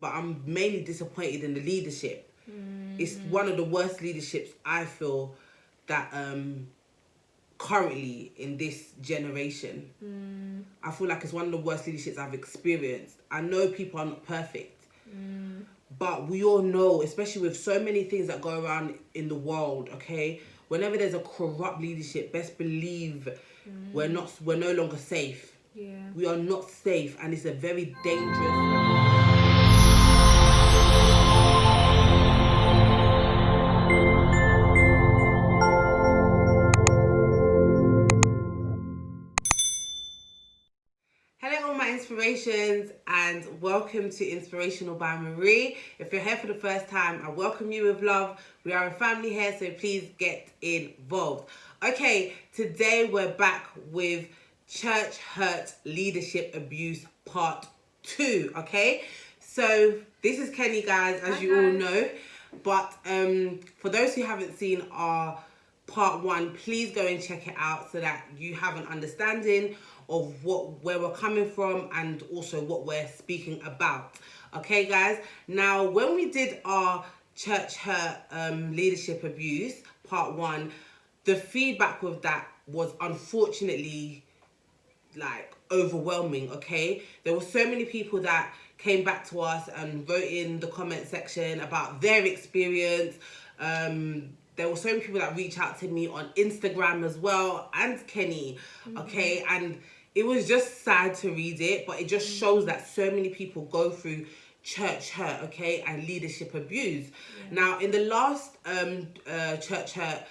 but I'm mainly disappointed in the leadership. It's one of the worst leaderships I feel that currently in this generation. I feel like it's one of the worst leaderships I've experienced. I know people are not perfect, but we all know, especially with so many things that go around in the world, okay, whenever there's a corrupt leadership, best believe we're no longer safe. We are not safe, and it's a very dangerous. Hello all my inspirations, and welcome to Inspirational by Marie. If you're here for the first time, I welcome you with love. We are a family here, so please get involved. Okay, today we're back with Church Hurt Leadership Abuse Part 2, okay? So this is Kenny, guys, as you all know. But for those who haven't seen our Part 1, please go and check it out so that you have an understanding of where we're coming from and also what we're speaking about. Okay, guys? Now, when we did our Church Hurt Leadership Abuse, Part 1, the feedback with that was unfortunately like overwhelming, okay? There were so many people that came back to us and wrote in the comment section about their experience. There were so many people that reached out to me on Instagram as well, and Kenny, okay? And it was just sad to read it, but it just shows that so many people go through church hurt, okay, and leadership abuse. Now, in the last church hurt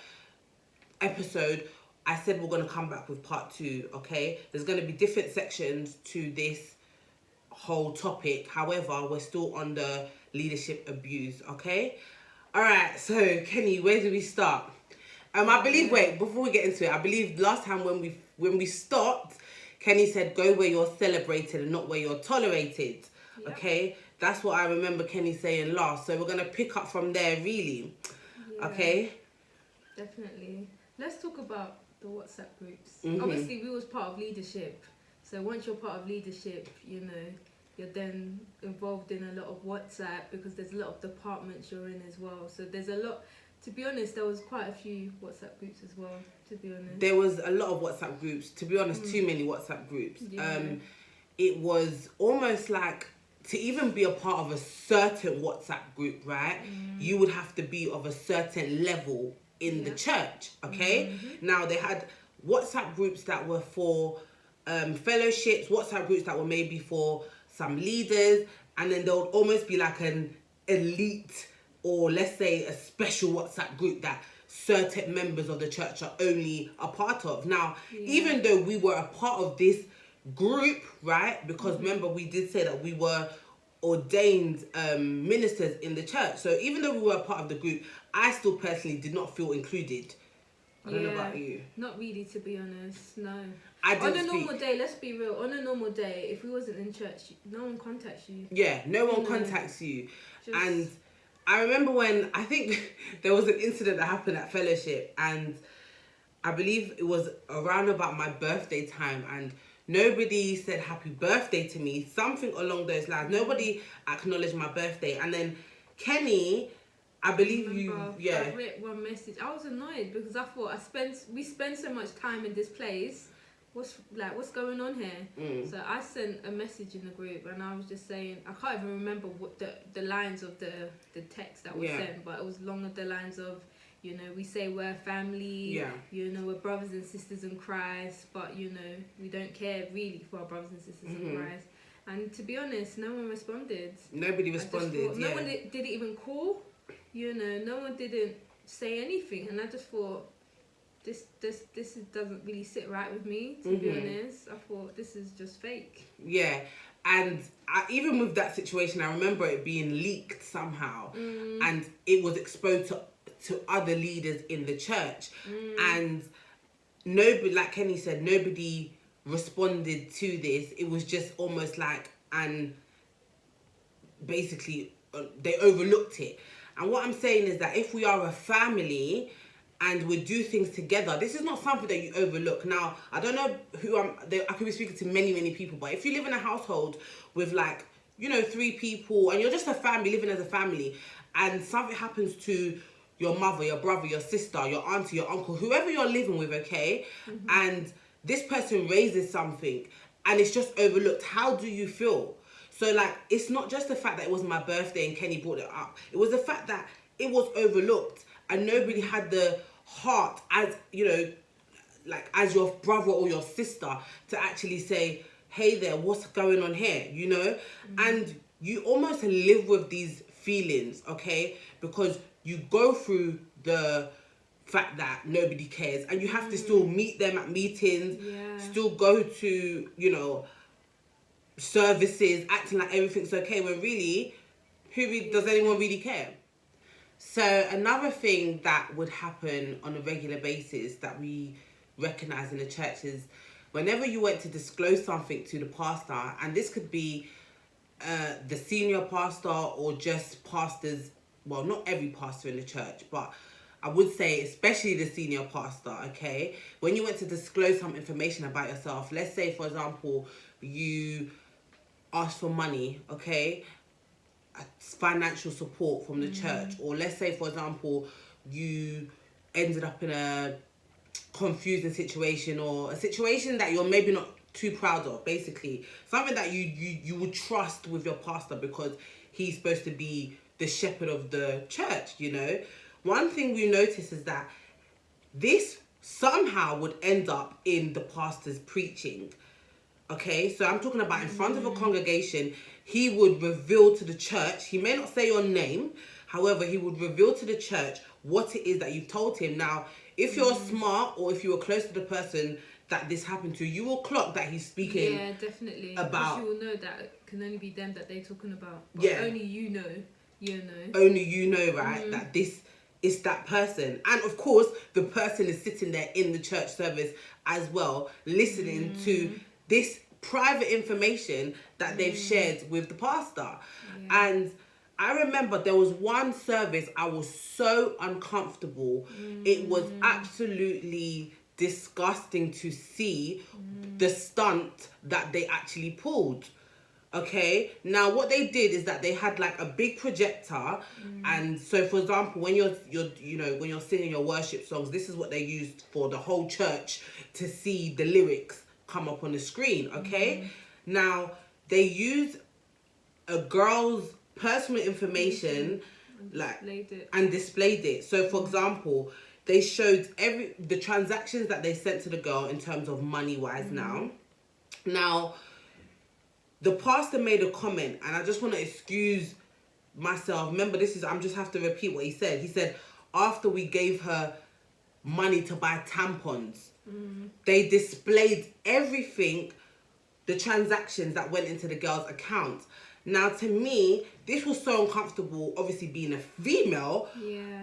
episode, I said we're going to come back with Part 2, okay? There's going to be different sections to this whole topic. However, we're still on the leadership abuse, okay? All right, so Kenny, where do we start? I believe, wait, before we get into it, I believe last time when we stopped, Kenny said, go where you're celebrated and not where you're tolerated. Yep. Okay? That's what I remember Kenny saying last. So we're going to pick up from there, really. Yeah, okay? Definitely. Let's talk about the WhatsApp groups. Obviously, we was part of leadership. So once you're part of leadership, you know, you're then involved in a lot of WhatsApp because there's a lot of departments you're in as well. So there's a lot. To be honest, there was quite a few WhatsApp groups as well, to be honest. There was a lot of WhatsApp groups. To be honest, too many WhatsApp groups. Yeah. It was almost like, to even be a part of a certain WhatsApp group, right, you would have to be of a certain level in the church, okay? Now, they had WhatsApp groups that were for fellowships, WhatsApp groups that were maybe for some leaders, and then there would almost be like an elite, or let's say a special WhatsApp group that certain members of the church are only a part of. Now, even though we were a part of this group, right, because remember we did say that we were ordained ministers in the church, so even though we were a part of the group, I still personally did not feel included. I don't know about you. Not really, to be honest, no. On a normal day, let's be real, on a normal day, if we wasn't in church, no one contacts you. Yeah, no one contacts you. And I remember when, I think there was an incident that happened at fellowship, and I believe it was around about my birthday time, and nobody said happy birthday to me, something along those lines. Nobody acknowledged my birthday. And then Kenny, I believe I read one message. I was annoyed because I thought we spend so much time in this place. What's going on here? So I sent a message in the group, and I was just saying, I can't even remember what the lines of the text that was sent, but it was along the lines of, you know, we say we're family, you know, we're brothers and sisters in Christ, but, you know, we don't care really for our brothers and sisters in Christ. And to be honest, no one responded. Nobody responded, No one didn't even call, you know, no one didn't say anything. And I just thought, this doesn't really sit right with me, to be honest. I thought, this is just fake. Yeah. And even with that situation, I remember it being leaked somehow. And it was exposed to other leaders in the church, and nobody, like Kenny said, nobody responded to this. It was just almost like, and basically they overlooked it. And what I'm saying is that if we are a family and we do things together, this is not something that you overlook. Now, I don't know I could be speaking to many people, but if you live in a household with like three people, and you're just a family living as a family, and something happens to your mother, your brother, your sister, your auntie, your uncle, whoever you're living with, okay? And this person raises something and it's just overlooked. How do you feel? So, like, it's not just the fact that it was my birthday and Kenny brought it up. It was the fact that it was overlooked and nobody had the heart, as, like, as your brother or your sister, to actually say, hey there, what's going on here, And you almost live with these feelings, okay? Because you go through the fact that nobody cares, and you have to still meet them at meetings, still go to, services, acting like everything's okay, when really, does anyone really care? So another thing that would happen on a regular basis that we recognize in the church is whenever you went to disclose something to the pastor, and this could be the senior pastor or just pastors, well, not every pastor in the church, but I would say especially the senior pastor, okay? When you went to disclose some information about yourself, let's say, for example, you asked for money, okay? Financial support from the church, or let's say, for example, you ended up in a confusing situation, or a situation that you're maybe not too proud of, basically something that you would trust with your pastor because he's supposed to be the shepherd of the church. One thing we notice is that this somehow would end up in the pastor's preaching. Okay, so I'm talking about in front of a congregation, he would reveal to the church, he may not say your name, however, he would reveal to the church what it is that you've told him. Now, if you're smart, or if you were close to the person that this happened to, you will clock that he's speaking. Yeah, definitely. About. You will know that it can only be them that they're talking about. But yeah. Only you know. Only you know, right? That this is that person. And of course, the person is sitting there in the church service as well, listening to this private information that they've shared with the pastor. And I remember there was one service I was so uncomfortable. It was absolutely disgusting to see the stunt that they actually pulled. Okay, now what they did is that they had like a big projector, and so, for example, when you're when you're singing your worship songs, this is what they used for the whole church to see the lyrics come up on the screen. Okay, now they use a girl's personal information and displayed it. So, for example, they showed the transactions that they sent to the girl in terms of money wise. Now the pastor made a comment, and I just want to excuse myself. Remember, I'm just have to repeat what he said. He said, after we gave her money to buy tampons, they displayed everything, the transactions that went into the girl's account. Now, to me, this was so uncomfortable, obviously being a female,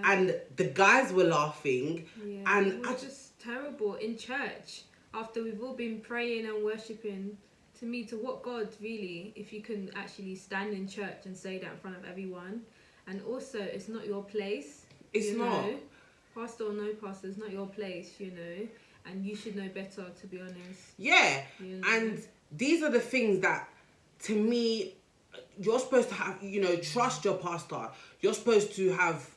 and the guys were laughing. And it was just terrible in church, after we've all been praying and worshipping. To me, to what God, really, if you can actually stand in church and say that in front of everyone. And also, it's not your place. It's not. Pastor or no pastor, it's not your place, and you should know better, to be honest. Yeah, and these are the things that, to me, you're supposed to have, trust your pastor. You're supposed to have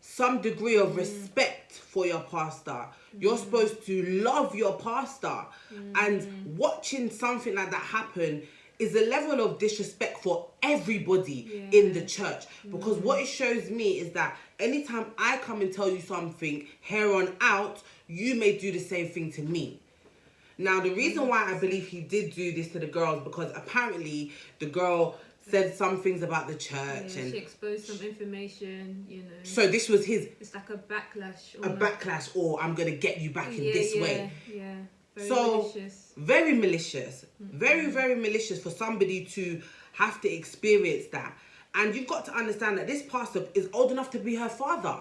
some degree of respect for your pastor. You're supposed to love your pastor. And watching something like that happen is a level of disrespect for everybody in the church. Because what it shows me is that anytime I come and tell you something here on out, you may do the same thing to me. Now, the reason why I believe he did do this to the girls, because apparently the girl said some things about the church, and she exposed some information, So this was it's like a backlash. Or I'm gonna get you back in this way. Yeah. Very malicious. Very, very malicious for somebody to have to experience that. And you've got to understand that this pastor is old enough to be her father.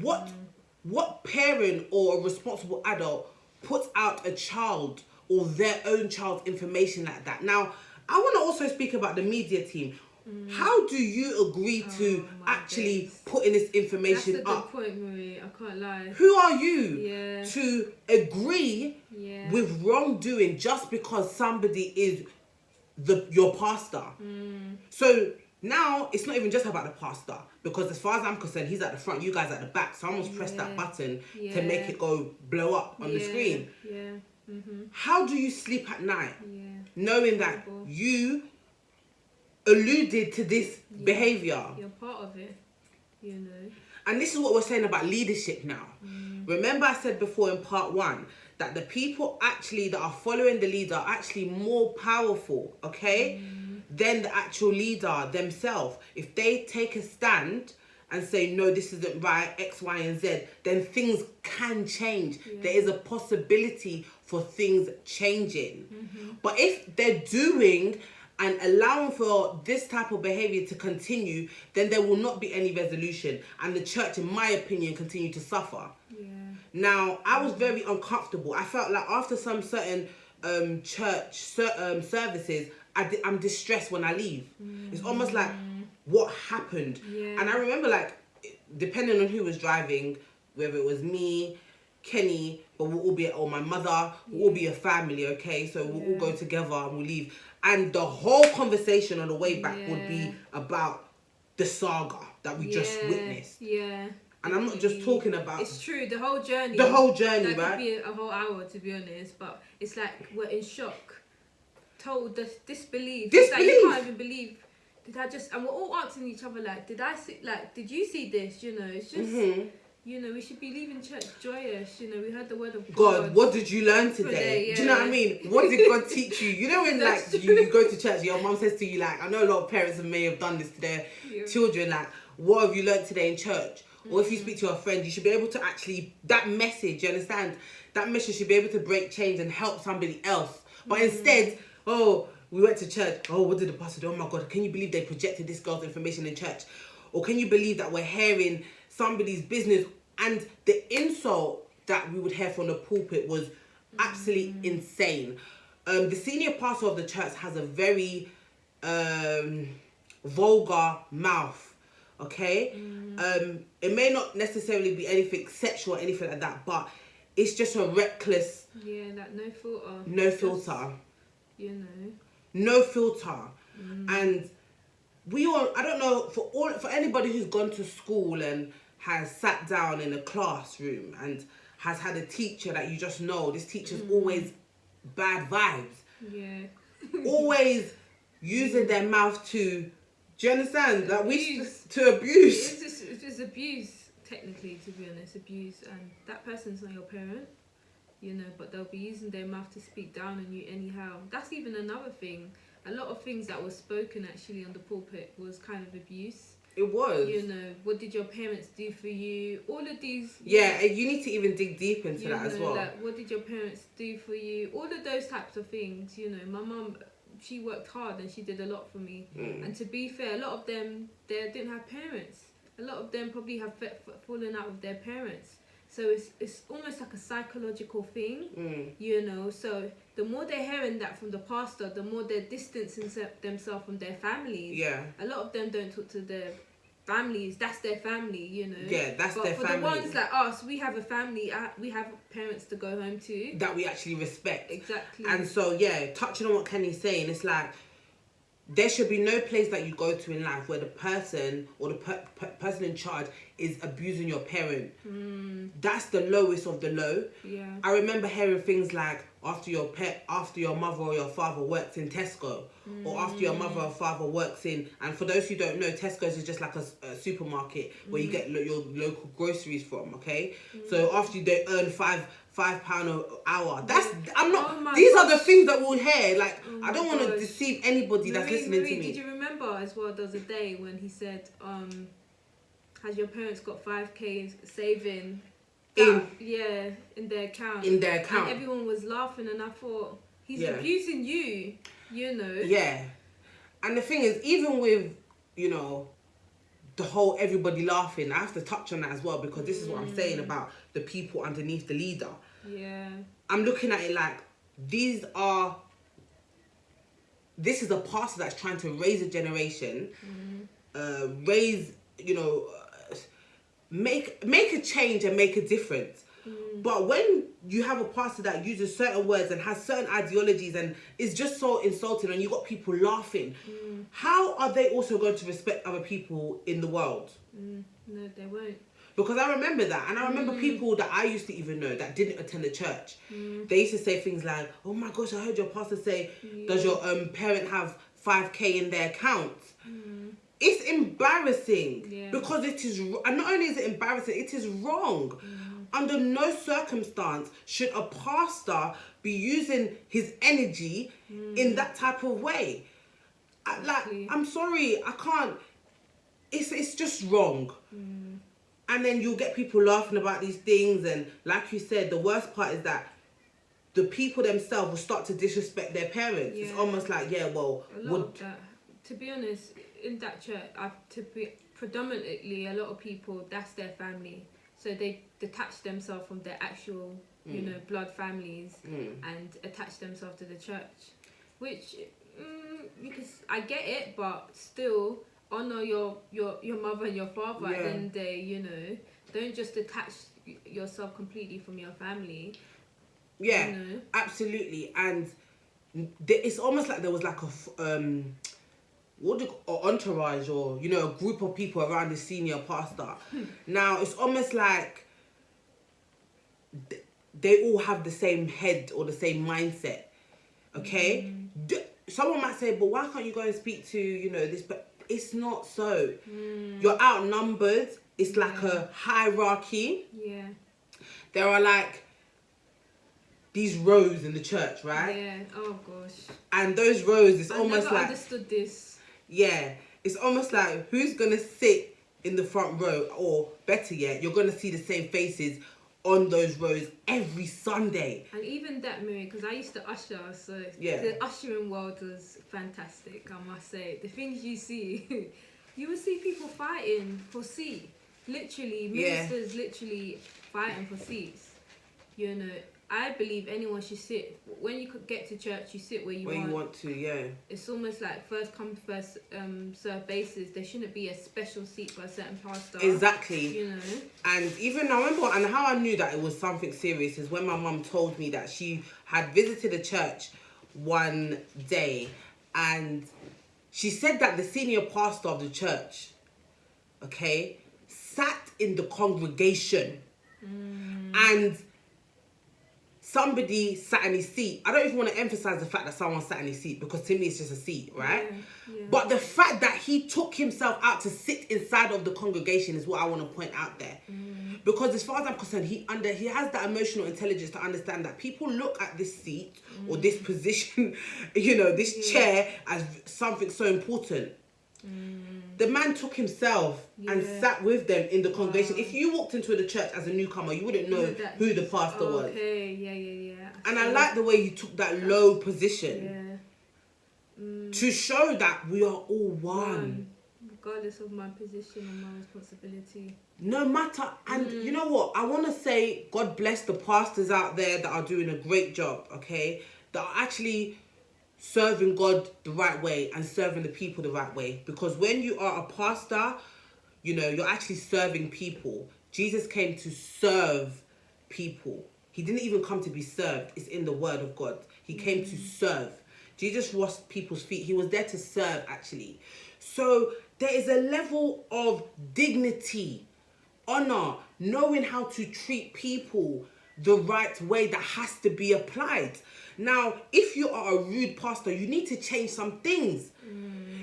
What parent or a responsible adult puts out a child or their own child's information like that? Now, I want to also speak about the media team. How do you agree to actually putting this information up? That's a good point, Marie. I can't lie. Who are you to agree with wrongdoing just because somebody is your pastor. So now it's not even just about the pastor, because as far as I'm concerned, he's at the front, you guys at the back. Someone's pressed that button to make it go blow up on the screen. Yeah. How do you sleep at night knowing that Horrible. you alluded to this behavior? You're part of it, you know. And this is what we're saying about leadership now. Remember I said before in part 1 that the people actually that are following the leader are actually more powerful, okay, than the actual leader themselves. If they take a stand and say, no, this isn't right, X, Y, and Z, then things can change. There is a possibility for things changing. But if they're doing and allowing for this type of behavior to continue, then there will not be any resolution, and the church, in my opinion, continue to suffer. Now, I was very uncomfortable. I felt like after some certain church services, I'm distressed when I leave. It's almost like, what happened? And I remember, like, depending on who was driving, whether it was me, Kenny, but we'll all be, or my mother, we'll all be a family, okay? So we'll all go together and we'll leave. And the whole conversation on the way back would be about the saga that we just witnessed. And I'm not just talking about... It's true, the whole journey. The whole journey, that right? Could be a whole hour, to be honest. But it's like we're in shock. Total disbelief. It's like you can't even believe. Did I just... And we're all asking each other, like, did I see... Like, did you see this? You know, it's just... You know, we should be leaving church joyous. You know, we heard the word of God, what did you learn today? Do you know what I mean? What did God teach you? You know when, like, you go to church, your mum says to you, like, I know a lot of parents may have done this to their children, like, what have you learned today in church? Or if you speak to a friend, you should be able to actually, that message, you understand? That message should be able to break chains and help somebody else. But instead, we went to church. Oh, what did the pastor do? Oh my God, can you believe they projected this girl's information in church? Or can you believe that we're hearing somebody's business? And the insult that we would hear from the pulpit was absolutely insane. The senior pastor of the church has a very vulgar mouth, okay? It may not necessarily be anything sexual or anything like that, but it's just a reckless... like no filter. No filter. Just, you know. No filter. And we all... I don't know, for anybody who's gone to school and has sat down in a classroom and has had a teacher that you just know, this teacher's always bad vibes. Always using their mouth to... Do you understand? Like to abuse. It's just abuse, technically, to be honest, abuse. And that person's not your parent, you know, but they'll be using their mouth to speak down on you anyhow. That's even another thing. A lot of things that were spoken actually on the pulpit was kind of abuse. It was. You know, what did your parents do for you? All of these... Yeah, you need to even dig deep into that as well. Like, what did your parents do for you? All of those types of things, you know. My mum, she worked hard and she did a lot for me. And to be fair, a lot of them, they didn't have parents. A lot of them probably have fallen out with their parents. So it's almost like a psychological thing, you know. So the more they're hearing that from the pastor, the more they're distancing themselves from their families. Yeah. A lot of them don't talk to their families. That's their family, you know. Yeah, that's their family. But for the ones like us, we have a family. We have parents to go home to. That we actually respect. Exactly. And so, yeah, touching on what Kenny's saying, it's like, there should be no place that you go to in life where the person or the person in charge is abusing your parent. That's the lowest of the low. Yeah. I remember hearing things like after your mother or your father works in Tesco, or after your mother or father works in, and for those who don't know, Tesco's is just like a supermarket where you get your local groceries from. Okay, so after they earn £5 an hour. I'm not. These are the things that we'll hear. Like, I don't want to deceive anybody that's listening to me. Did you remember as well? There was a day when he said, "Has your parents got 5k saving?" In their account. In their account. And everyone was laughing, and I thought, he's abusing you. You know. Yeah, and the thing is, even with the whole everybody laughing, I have to touch on that as well, because this is what I'm saying about the people underneath the leader. Yeah. I'm looking at it like, this is a pastor that's trying to raise a generation, make a change and make a difference. But when you have a pastor that uses certain words and has certain ideologies and is just so insulting, and you got people laughing, how are they also going to respect other people in the world? No, they won't. Because I remember that, and I remember people that I used to even know that didn't attend the church. They used to say things like, "Oh my gosh, I heard your pastor say, does your parent have 5K in their account?" It's embarrassing because it is, and not only is it embarrassing, it is wrong. Under no circumstance should a pastor be using his energy in that type of way. I'm sorry, I can't. It's just wrong. And then you'll get people laughing about these things, and like you said, the worst part is that the people themselves will start to disrespect their parents. It's almost like, to be honest, in that church, predominantly a lot of people, that's their family. So they detach themselves from their actual, blood families and attach themselves to the church. Which, because I get it, but still, honor your mother and your father at the end of the day, Don't just detach yourself completely from your family. Yeah, absolutely. And it's almost like there was like a entourage, or a group of people around the senior pastor. Now it's almost like they all have the same head or the same mindset. Okay, someone might say, but why can't you go and speak to this? But it's not so. You're outnumbered. It's like a hierarchy. Yeah. There are like these rows in the church, right? Yeah. Oh gosh. And those rows, it's almost never like, understood this. Yeah, it's almost like who's gonna sit in the front row, or better yet, you're gonna see the same faces on those rows every Sunday. And even that, Mary, because I used to usher, so the ushering world was fantastic, I must say. The things you see, you will see people fighting for seats. Literally, ministers literally fighting for seats. I believe anyone should sit. When you get to church, you sit where you want to, yeah. It's almost like first come, first serve basis. There shouldn't be a special seat for a certain pastor. Exactly. And even I remember, and how I knew that it was something serious is when my mum told me that she had visited a church one day, and she said that the senior pastor of the church, sat in the congregation and somebody sat in his seat. I don't even want to emphasize the fact that someone sat in his seat, because to me it's just a seat, right? Yeah. But the fact that he took himself out to sit inside of the congregation is what I want to point out there. Because as far as I'm concerned, he has that emotional intelligence to understand that people look at this seat or this position, this chair as something so important. The man took himself and sat with them in the congregation. If you walked into the church as a newcomer, you wouldn't know who the pastor was. Okay, yeah. And I like the way he took that low position to show that we are all one. Regardless of my position and my responsibility. No matter. And you know what? I want to say God bless the pastors out there that are doing a great job, that are actually serving God the right way and serving the people the right way. Because when you are a pastor, you're actually serving people. Jesus came to serve people. He didn't even come to be served. It's in the word of God. He came to serve. Jesus washed people's feet. He was there to serve, actually. So there is a level of dignity, honor, knowing how to treat people the right way that has to be applied. Now, if you are a rude pastor, you need to change some things.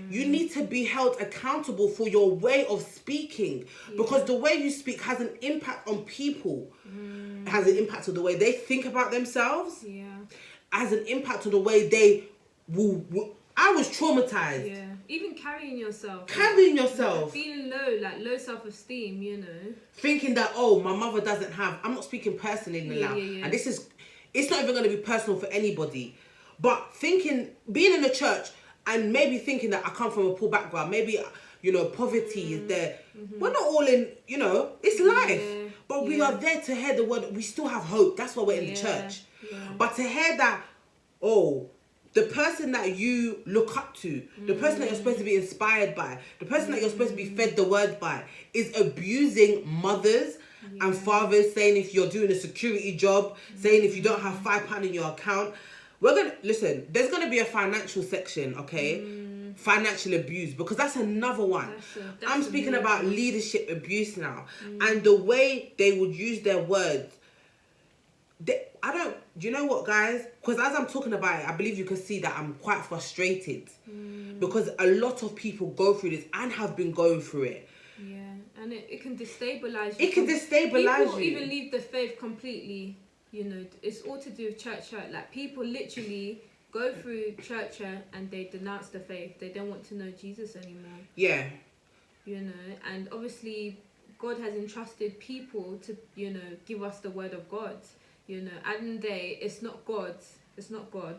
You need to be held accountable for your way of speaking, because the way you speak has an impact on people. It has an impact on the way they think about themselves. Yeah. It has an impact on the way they will. I was traumatized. Yeah. Even carrying yourself. Feeling low self-esteem, Thinking that, my mother doesn't have. I'm not speaking personally now. Yeah. And it's not even going to be personal for anybody. But being in a church and maybe thinking that I come from a poor background, maybe, poverty is there. We're not all in, it's life. But we are there to hear the word. We still have hope. That's why we're in the church. Yeah. But to hear that, the person that you look up to, the person that you're supposed to be inspired by, the person that you're supposed to be fed the word by, is abusing mothers and fathers saying if you're doing a security job, saying if you don't have £5 in your account. There's gonna be a financial section, okay? Financial abuse, because that's another one. I'm speaking about leadership abuse now, and the way they would use their words. Do you know what, guys? Because as I'm talking about it, I believe you can see that I'm quite frustrated because a lot of people go through this and have been going through it. Yeah, and it can destabilize you. It can destabilize people you. even leave the faith completely. You know, it's all to do with church hurt. Like, people literally go through church hurt and they denounce the faith. They don't want to know Jesus anymore. Yeah. You know, and obviously God has entrusted people to, you know, give us the word of God. You know, at the end of the day, it's not God,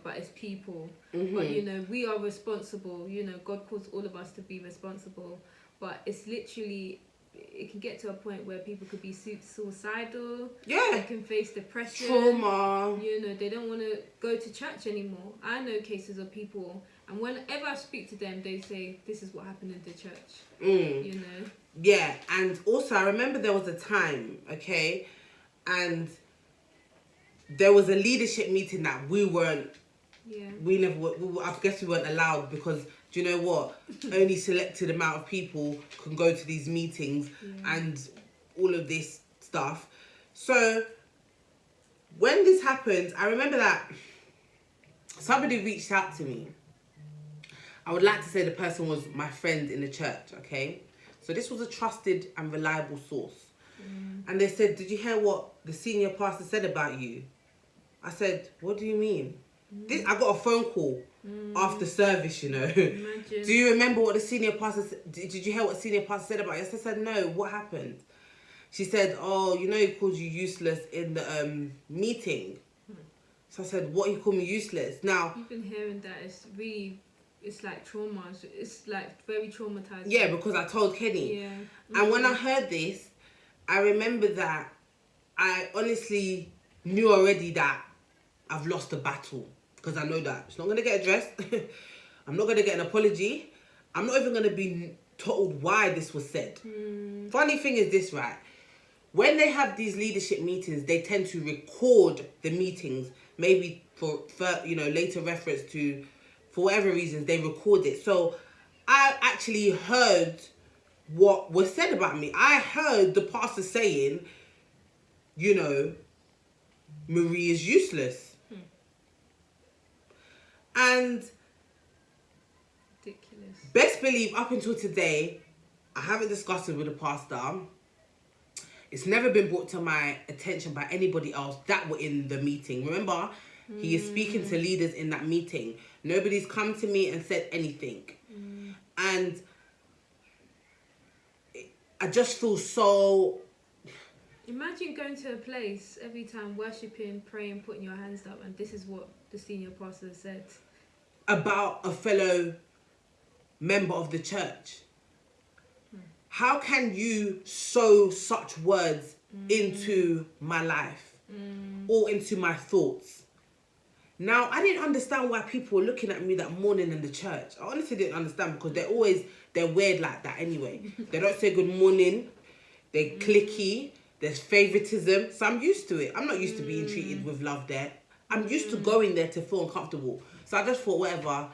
but it's people. But, you know, we are responsible. You know, God calls all of us to be responsible. But it's literally, it can get to a point where people could be suicidal. Yeah. They can face depression. Trauma. You know, they don't want to go to church anymore. I know cases of people, and whenever I speak to them, they say, this is what happened in the church. You know? Yeah, and also I remember there was a time, okay, and there was a leadership meeting that I guess we weren't allowed, because do you know what? Only selected amount of people can go to these meetings and all of this stuff. So when this happened, I remember that somebody reached out to me. I would like to say the person was my friend in the church, okay? So this was a trusted and reliable source. And they said, did you hear what the senior pastor said about you? I said, what do you mean? I got a phone call after service, you know. Imagine. Do you remember what the senior pastor said? Did you hear what the senior pastor said about you? I said, no, what happened? She said, oh, you know, he called you useless in the meeting. So I said, what, he called me useless? Now, you've been hearing that. It's like trauma. It's like very traumatizing. Yeah, because I told Kenny. Yeah. And when I heard this, I remember that I honestly knew already that I've lost the battle, because I know that it's not going to get addressed. I'm not going to get an apology. I'm not even going to be told why this was said. Funny thing is this, right? When they have these leadership meetings, they tend to record the meetings, maybe for later reference to, for whatever reasons, they record it. So I actually heard what was said about me. I heard the pastor saying, you know, Marie is useless. And ridiculous. Best believe up until today, I haven't discussed it with the pastor. It's never been brought to my attention by anybody else that were in the meeting. Remember, he is speaking to leaders in that meeting. Nobody's come to me and said anything. And I just feel so... Imagine going to a place every time, worshipping, praying, putting your hands up, and this is what the senior pastor said about a fellow member of the church. How can you sow such words into my life or into my thoughts? Now, I didn't understand why people were looking at me that morning in the church. I honestly didn't understand, because they're weird like that anyway. They don't say good morning. They're cliquey. There's favoritism. So I'm used to it. I'm not used to being treated with love there. I'm used to going there to feel uncomfortable. So I just thought, whatever,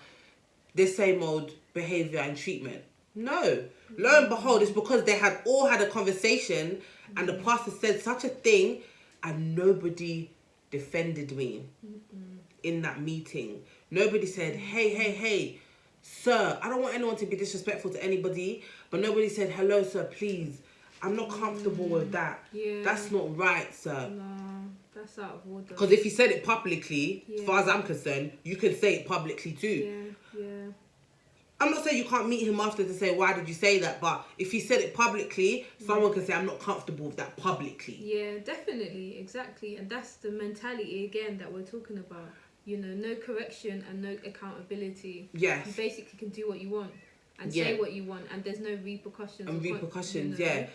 this same old behaviour and treatment. No. Lo and behold, it's because they had all had a conversation and the pastor said such a thing and nobody defended me in that meeting. Nobody said, hey, sir, I don't want anyone to be disrespectful to anybody, but nobody said, hello, sir, please. I'm not comfortable with that. Yeah. That's not right, sir. No, that's out of order. Because if you said it publicly, as far as I'm concerned, you can say it publicly too. Yeah. I'm not saying you can't meet him after to say, why did you say that? But if he said it publicly, someone can say, I'm not comfortable with that publicly. Yeah, definitely. Exactly. And that's the mentality, again, that we're talking about. You know, no correction and no accountability. Yes. You basically can do what you want and say what you want, and there's no repercussions. And repercussions, yeah.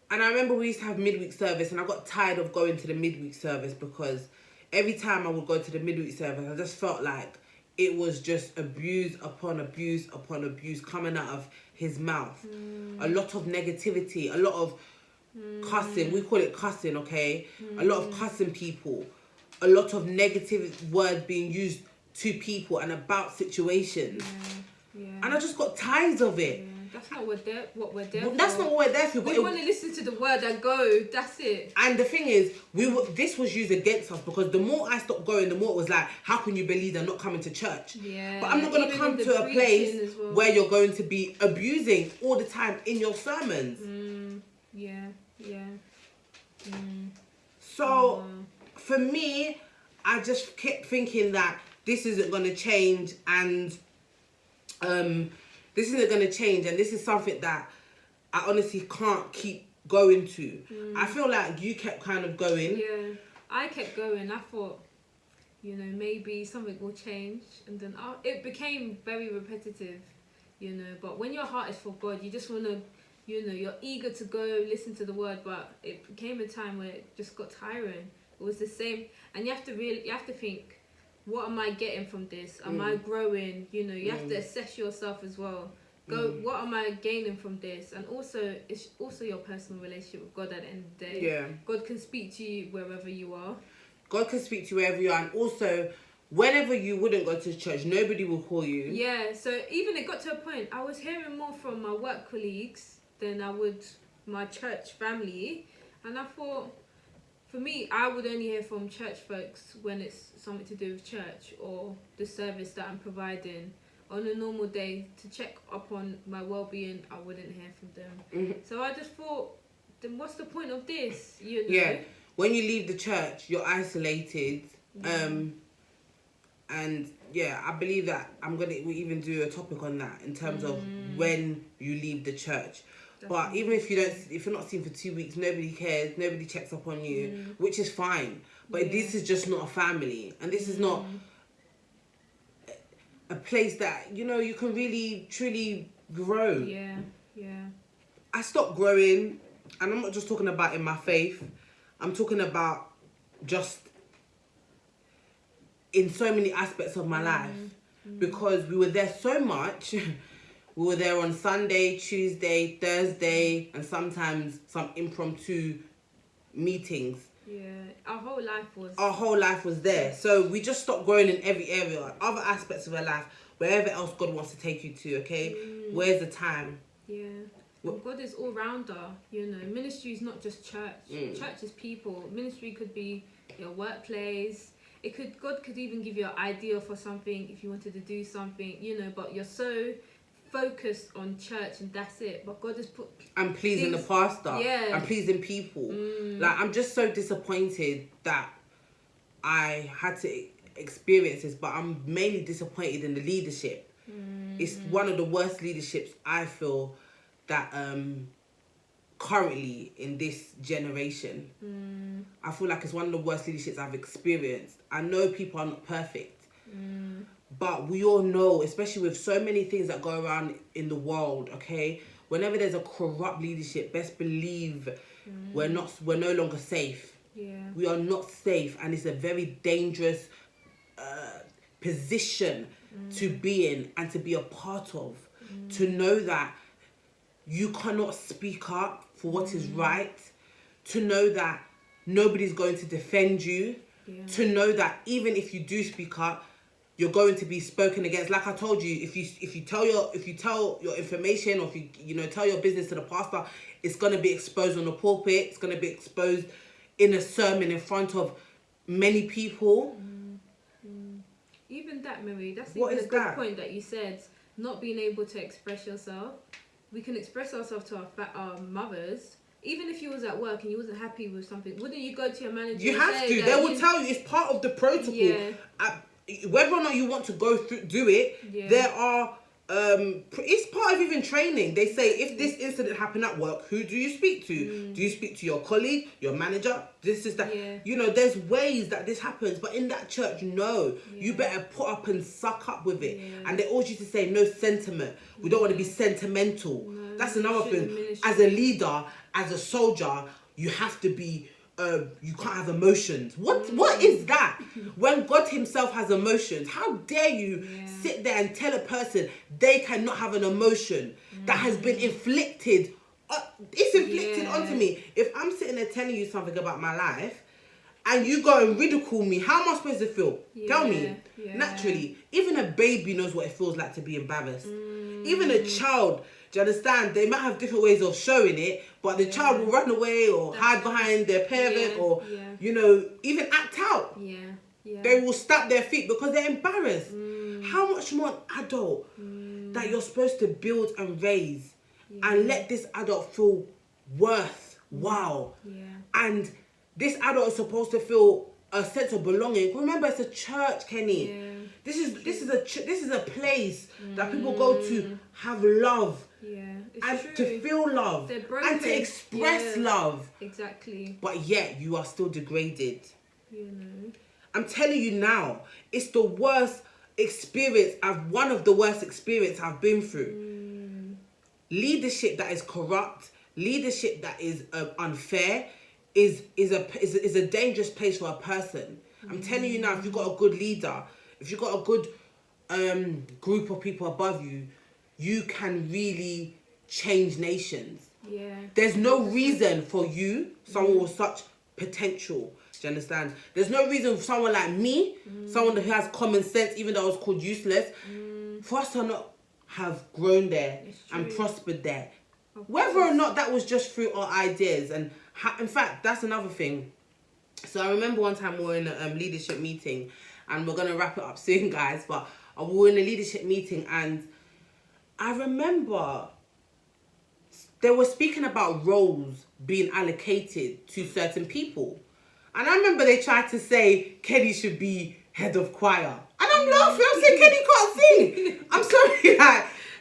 And I remember we used to have midweek service, and I got tired of going to the midweek service, because every time I would go to the midweek service, I just felt like it was just abuse upon abuse upon abuse coming out of his mouth. A lot of negativity, a lot of cussing. We call it cussing, okay? A lot of cussing people. A lot of negative words being used to people and about situations. Yeah. And I just got tired of it. Yeah. That's not what we're there for. That's not what we're there for. We want to listen to the word and go. That's it. And the thing is, this was used against us because the more I stopped going, the more it was like, how can you believe they're not coming to church? Yeah. But I'm not going to come to a place where you're going to be abusing all the time in your sermons. Yeah. So, for me, I just kept thinking that this isn't going to change, and this is something that I honestly can't keep going to. I feel like you kept kind of going. Yeah, I kept going. I thought, maybe something will change, and then it became very repetitive, But when your heart is for God, you just want to, you're eager to go listen to the word, but it became a time where it just got tiring. It was the same, and you have to think, what am I getting from this? Am I growing? You have to assess yourself as well. What am I gaining from this? And also, it's also your personal relationship with God at the end of the day. Yeah. God can speak to you wherever you are. God can speak to you wherever you are, and also, whenever you wouldn't go to church, nobody will call you. Yeah, so even it got to a point, I was hearing more from my work colleagues than I would my church family. And I thought, for me, I would only hear from church folks when it's something to do with church or the service that I'm providing. On a normal day, to check up on my well-being, I wouldn't hear from them. So I just thought, then what's the point of this? Yeah, when you leave the church, you're isolated. And yeah, I believe that we even do a topic on that in terms of when you leave the church. But even if you're not seen for 2 weeks, nobody cares, nobody checks up on you, which is fine. But this is just not a family, and this is not a place that you can really truly grow. Yeah. I stopped growing, and I'm not just talking about in my faith. I'm talking about just in so many aspects of my life, because we were there so much. We were there on Sunday, Tuesday, Thursday, and sometimes some impromptu meetings. Yeah, our whole life was there. So we just stopped growing in every area, other aspects of our life, wherever else God wants to take you to, okay? Where's the time? Yeah. Well, God is all rounder, Ministry is not just church. Church is people. Ministry could be your workplace. God could even give you an idea for something if you wanted to do something, but you're so focused on church and that's it. But God has put... I'm pleasing the pastor. I'm pleasing people. Like, I'm just so disappointed that I had to experience this, but I'm mainly disappointed in the leadership. It's one of the worst leaderships I feel that currently in this generation. I feel like it's one of the worst leaderships I've experienced. I know people are not perfect. But we all know, especially with so many things that go around in the world, okay? Whenever there's a corrupt leadership, best believe we're no longer safe. Yeah. We are not safe, and it's a very dangerous position to be in and to be a part of. To know that you cannot speak up for what is right. To know that nobody's going to defend you. Yeah. To know that even if you do speak up, you're going to be spoken against. Like I told you, if you tell your information, or if you tell your business to the pastor, it's going to be exposed on the pulpit. It's going to be exposed in a sermon in front of many people. Even that, Marie, that's What even is a good that? point that you said. Not being able to express yourself. We can express ourselves to our mothers. Even if you was at work and you wasn't happy with something, wouldn't you go to your manager? You have to. They will tell you. It's part of the protocol. Yeah. Whether or not you want to do it, there are it's part of even training. They say, if this incident happened at work, who do you speak to? Do you speak to your colleague, your manager? This is that. There's ways that this happens, but in that church, no, you better put up and suck up with it. And they always used to say, no sentiment. We don't want to be sentimental. That's another thing. As a leader, as a soldier, you have to be. You can't have emotions. What is that? When God himself has emotions, how dare you sit there and tell a person they cannot have an emotion that has been inflicted it's inflicted onto me. If I'm sitting there telling you something about my life and you go and ridicule me, how am I supposed to feel? Tell me. Naturally, even a baby knows what it feels like to be embarrassed. Even a child, do you understand? They might have different ways of showing it, but the child will run away or hide behind their parent or, you know, even act out. They will stamp their feet because they're embarrassed. How much more an adult that you're supposed to build and raise and let this adult feel worth, and this adult is supposed to feel a sense of belonging. Remember, it's a church, Kenny. This is a place that people go to have love. And true. to feel love and to express love. Exactly. But yet you are still degraded. You know. I'm telling you now, it's the worst experience. One of the worst experiences I've been through. Leadership that is corrupt, leadership that is unfair, is a dangerous place for a person. I'm telling you now, if you've got a good leader, if you've got a good group of people above you, you can really change nations. There's no reason for you, someone with such potential. Do you understand? There's no reason for someone like me, someone who has common sense, even though I was called useless, for us to not have grown there and prospered there. Whether or not that was just through our ideas. And in fact, that's another thing. So I remember one time we were in a leadership meeting, and we're going to wrap it up soon, guys, but we were in a leadership meeting, and I remember they were speaking about roles being allocated to certain people. And I remember they tried to say Kenny should be head of choir. And I'm laughing. I'm saying Kenny can't sing. I'm sorry.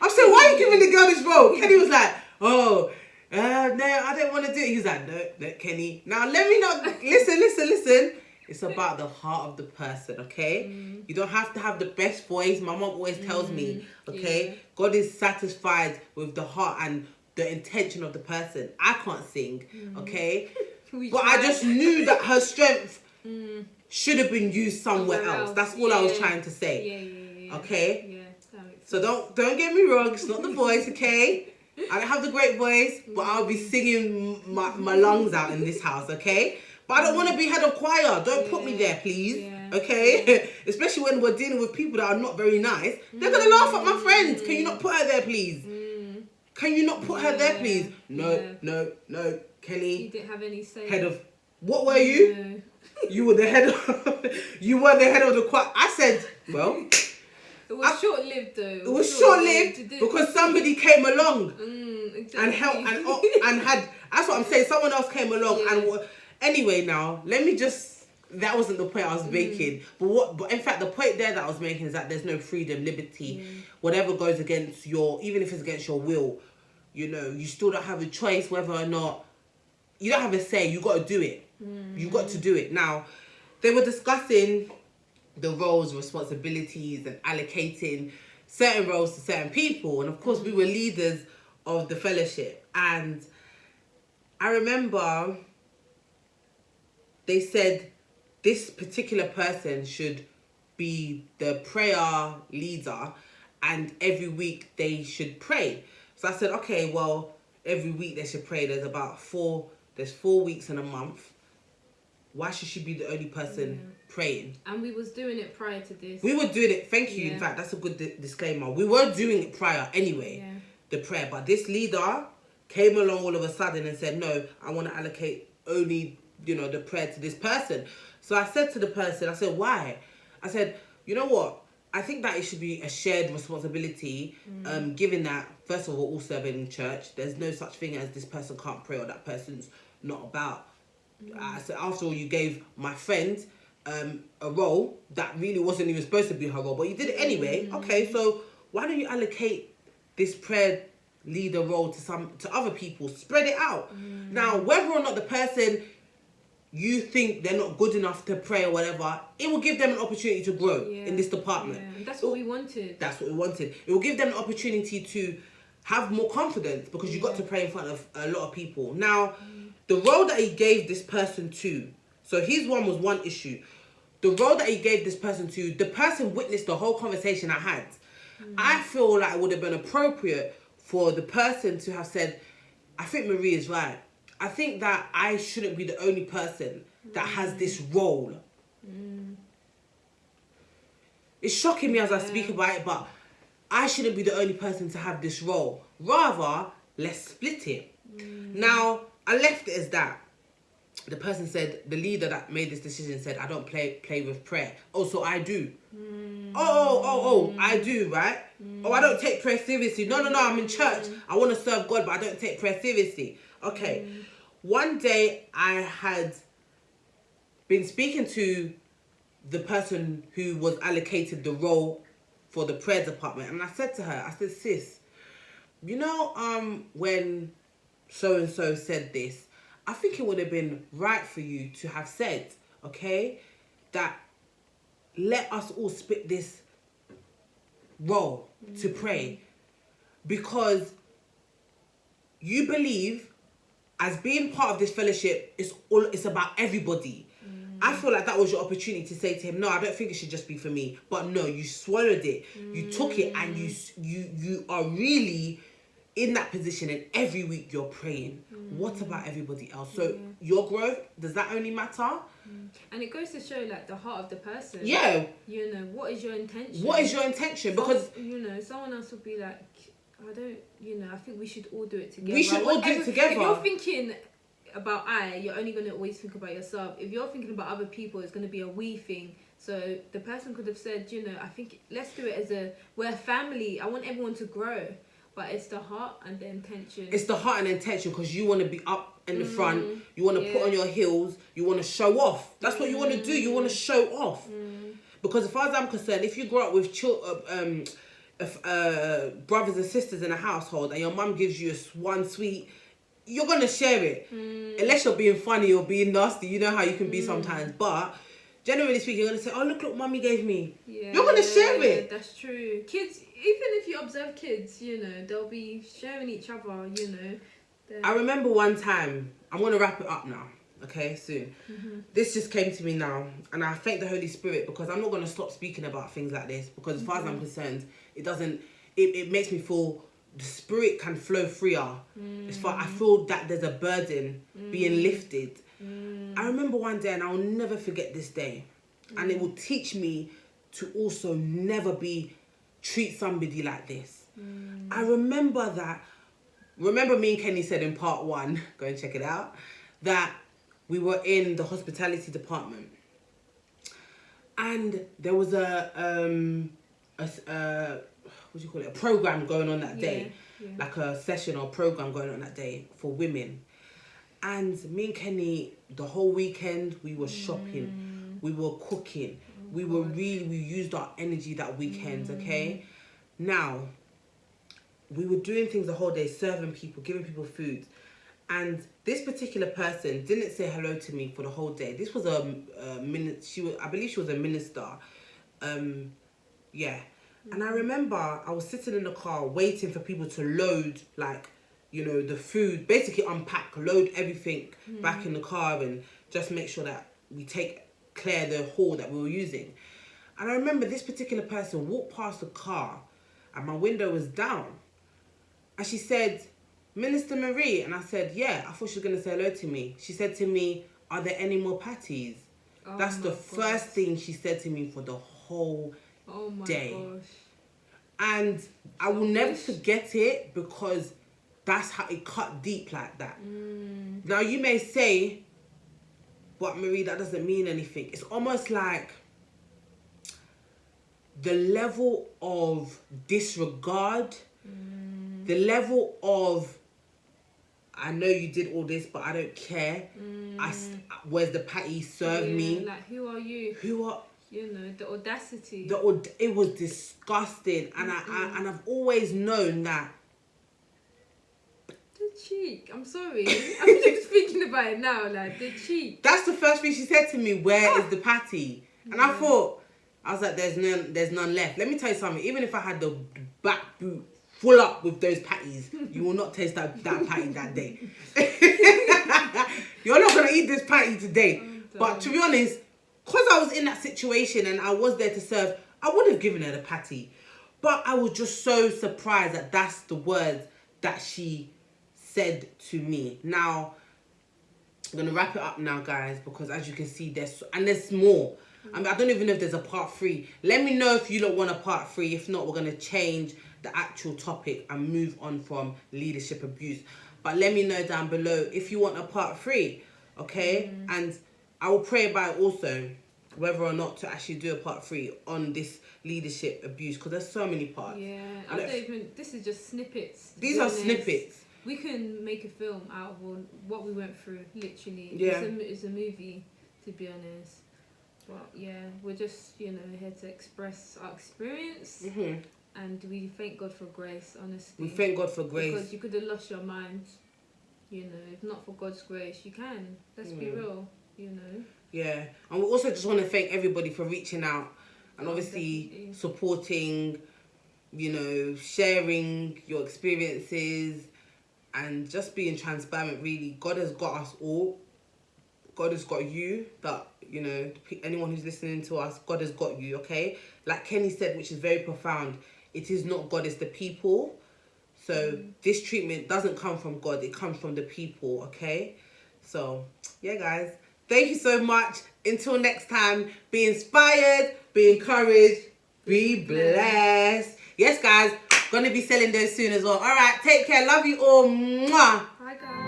I'm saying, why are you giving the girl this role? Kenny was like, no, I don't want to do it. He was like, no, Kenny. Now, let me not... Listen. It's about the heart of the person, okay? You don't have to have the best voice. My mom always tells me, okay? God is satisfied with the heart and the intention of the person. I can't sing, okay? But I just knew that her strength should have been used somewhere else. That's all I was trying to say. Okay? So don't get me wrong. It's not the voice, okay? I don't have the great voice, but I'll be singing my lungs out in this house, okay? But I don't want to be head of choir. Don't put me there, please. Okay? Especially when we're dealing with people that are not very nice. They're going to laugh at my friends. Can you not put her there, please? Can you not put her there, please? No, Kelly. You didn't have any say. Head of... What were you? No. You were the head of... You were the head of the choir. I said, well... It was short-lived, though. It was short-lived because somebody came along exactly. and helped and had... That's what I'm saying. Someone else came along and... Anyway, now, let me just... That wasn't the point I was making. But in fact, the point there that I was making is that there's no freedom, liberty. Whatever goes against your... Even if it's against your will, you know, you still don't have a choice whether or not... You don't have a say. You got to do it. You got to do it. Now, they were discussing the roles, responsibilities, and allocating certain roles to certain people. And of course, we were leaders of the fellowship. And I remember they said this particular person should be the prayer leader, and every week they should pray. So I said, okay, well, every week they should pray. There's 4 weeks in a month. Why should she be the only person praying? And we was doing it prior to this. We were doing it. Thank you. In fact, that's a good disclaimer. We were doing it prior anyway, the prayer. But this leader came along all of a sudden and said, no, I want to allocate only, the prayer to this person. So I said to the person, I said, why? I said, you know what? I think that it should be a shared responsibility, given that, first of all serving in church. There's no such thing as this person can't pray or that person's not about. I said, after all, you gave my friend a role that really wasn't even supposed to be her role, but you did it anyway. Okay, so why don't you allocate this prayer leader role to other people? Spread it out. Now, whether or not the person you think they're not good enough to pray or whatever, it will give them an opportunity to grow in this department. That's what we wanted. That's what we wanted. It will give them an opportunity to have more confidence because you got to pray in front of a lot of people. Now, the role that he gave this person to, so his one was one issue. The role that he gave this person to, the person witnessed the whole conversation I had. I feel like it would have been appropriate for the person to have said, I think Marie is right. I think that I shouldn't be the only person that has this role. It's shocking me as I speak about it, but I shouldn't be the only person to have this role. Rather, let's split it. Now, I left it as that. The person said, the leader that made this decision said, I don't play with prayer. Oh, so I do. I do, right? Oh, I don't take prayer seriously. No, I'm in church. I want to serve God, but I don't take prayer seriously. Okay. One day, I had been speaking to the person who was allocated the role for the prayer department. And I said to her, I said, sis, you know, when so-and-so said this, I think it would have been right for you to have said, okay, that let us all split this role to pray. Because you believe, as being part of this fellowship, it's about everybody. I feel like that was your opportunity to say to him, no, I don't think it should just be for me. But no, you swallowed it. You took it, and you are really in that position, and every week you're praying. What about everybody else? So your growth, does that only matter? And it goes to show, like, the heart of the person. Yeah. You know, what is your intention? What is your intention? Because, you know, someone else will be like, I think we should all do it together. We should all do it together. If you're thinking about you're only going to always think about yourself. If you're thinking about other people, it's going to be a we thing. So the person could have said, I think let's do it we're a family. I want everyone to grow. But it's the heart and the intention. It's the heart and intention, because you want to be up in the front. You want to put on your heels. You want to show off. That's what you want to do. You want to show off. Because as far as I'm concerned, if you grow up with brothers and sisters in a household, and your mum gives you one sweet, you're going to share it. Unless you're being funny or being nasty. You know how you can be sometimes. But generally speaking, you're going to say, oh, look what mummy gave me. Yeah, you're going to share it. That's true. Kids, even if you observe kids, they'll be sharing each other, I remember one time, I'm going to wrap it up now, okay, soon. This just came to me now, and I thank the Holy Spirit, because I'm not going to stop speaking about things like this, because as far as I'm concerned, it makes me feel the Spirit can flow freer. I feel that there's a burden being lifted. I remember one day, and I'll never forget this day, and it will teach me to also never treat somebody like this. I remember me and Kenny said in part 1, go and check it out, that we were in the hospitality department, and there was a program going on that day, like a session or program going on that day for women. And me and Kenny, the whole weekend, we were shopping, we were cooking, we used our energy that weekend, okay? Now, we were doing things the whole day, serving people, giving people food. And this particular person didn't say hello to me for the whole day. This was I believe she was a minister. Yeah. And I remember I was sitting in the car waiting for people to load, the food, basically unpack, load everything back in the car, and just make sure that we clear the hall that we were using. And I remember this particular person walked past the car, and my window was down. And she said, Minister Marie. And I said, yeah. I thought she was going to say hello to me. She said to me, are there any more patties? That's the first thing she said to me for the whole day. Gosh. And I will never forget it, because that's how it cut deep like that. Now you may say, but Marie, that doesn't mean anything. It's almost like the level of disregard, the level of, I know you did all this, but I don't care. Where's the patty? Serve me. Like, who are you? The audacity. It was disgusting, and I've always known that. The cheek. I'm sorry. I'm just thinking about it now. Like, the cheek. That's the first thing she said to me. Where is the patty? And I was like, there's none left. Let me tell you something. Even if I had the back boot full up with those patties, you will not taste that patty that day. You're not gonna eat this patty today. But to be honest, because I was in that situation and I was there to serve, I would have given her the patty. But I was just so surprised that that's the words that she said to me. Now, I'm going to wrap it up now, guys, because as you can see, there's more. I mean, I don't even know if there's a part 3. Let me know if you don't want a part 3. If not, we're going to change the actual topic and move on from leadership abuse. But let me know down below if you want a part 3, okay? And I will pray about it also, whether or not to actually do a part 3 on this leadership abuse, because there's so many parts. Yeah, I don't even. This is just snippets. These are snippets. We can make a film out of what we went through. Literally, Yeah. It's a movie, to be honest. But yeah, we're just here to express our experience, and we thank God for grace. Honestly, We thank God for grace. because you could have lost your mind. If not for God's grace, you can. Let's be real. Yeah, and we also just want to thank everybody for reaching out and obviously Definitely. supporting, sharing your experiences and just being transparent. Really, God has got us all. God has got you. That anyone who's listening to us, God has got you. Okay, like Kenny said, which is very profound. It is not God; it's the people. So this treatment doesn't come from God; it comes from the people. Okay, so yeah, guys. Thank you so much. Until next time, be inspired, be encouraged, be blessed. Yes, guys, gonna be selling those soon as well. All right, take care. Love you all. Mwah. Bye, guys.